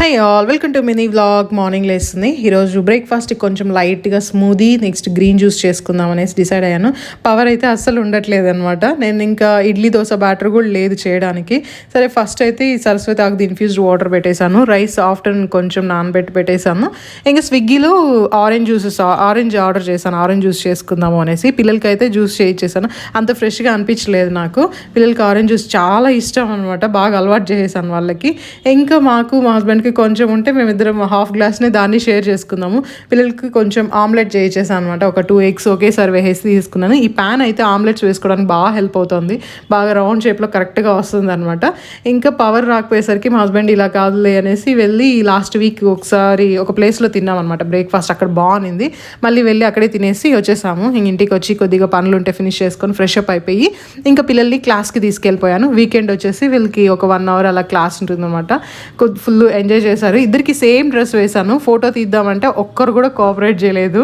High all welcome to mini vlog. Morning లేస్తుంది. ఈరోజు బ్రేక్ఫాస్ట్కి కొంచెం లైట్గా స్మూదీ నెక్స్ట్ గ్రీన్ జ్యూస్ చేసుకుందాం అనేసి డిసైడ్ అయ్యాను. పవర్ అయితే అస్సలు ఉండట్లేదు అనమాట. నేను ఇంకా ఇడ్లీ దోశ బ్యాటర్ కూడా లేదు చేయడానికి. సరే ఫస్ట్ అయితే ఈ సరస్వతి ఆకు ఇన్ఫ్యూజ్డ్ వాటర్ పెట్టేశాను. రైస్ ఆఫ్టర్నూన్ కొంచెం నానబెట్టి పెట్టేశాను. ఇంకా స్విగ్గీలో ఆరెంజ్ ఆర్డర్ చేశాను. ఆరెంజ్ జ్యూస్ చేసుకుందాము అనేసి. పిల్లలకి అయితే జ్యూస్ చేయించేసాను. అంత ఫ్రెష్గా అనిపించలేదు నాకు. పిల్లలకి ఆరెంజ్ జ్యూస్ చాలా ఇష్టం అనమాట. బాగా అలవాటు చేసేసాను వాళ్ళకి. ఇంకా మా హస్బెండ్కి కొంచెం ఉంటే మేమిద్దరం హాఫ్ గ్లాస్ని దాన్ని షేర్ చేసుకుందాము. పిల్లలకి కొంచెం ఆమ్లెట్ చేయించేసాను అనమాట. ఒక 2 eggs ఒకేసారి వేసి తీసుకున్నాను. ఈ ప్యాన్ అయితే ఆమ్లెట్స్ వేసుకోవడానికి బాగా హెల్ప్ అవుతుంది. బాగా రౌండ్ షేప్లో కరెక్ట్గా వస్తుంది అనమాట. ఇంకా పవర్ రాకపోయేసరికి మా హస్బెండ్ ఇలా కాదులే అనేసి వెళ్ళి లాస్ట్ వీక్ ఒకసారి ఒక ప్లేస్లో తిన్నాం అనమాట బ్రేక్ఫాస్ట్. అక్కడ బాగుంది. మళ్ళీ వెళ్ళి అక్కడే తినేసి వచ్చేసాము. ఇంటికి వచ్చి కొద్దిగా పనులు ఉంటే ఫినిష్ చేసుకొని ఫ్రెష్ అప్ అయిపోయి ఇంకా పిల్లల్ని క్లాస్కి తీసుకెళ్ళిపోయాను. వీకెండ్ వచ్చేసి వీళ్ళకి ఒక 1 hour అలా క్లాస్ ఉంటుందన్నమాట. ఫుల్ ఎంజాయ్ చేశారు. ఇద్దరికి సేమ్ డ్రెస్ వేశాను. ఫోటో తీద్దామంటే ఒక్కరు కూడా కోఆపరేట్ చేయలేదు.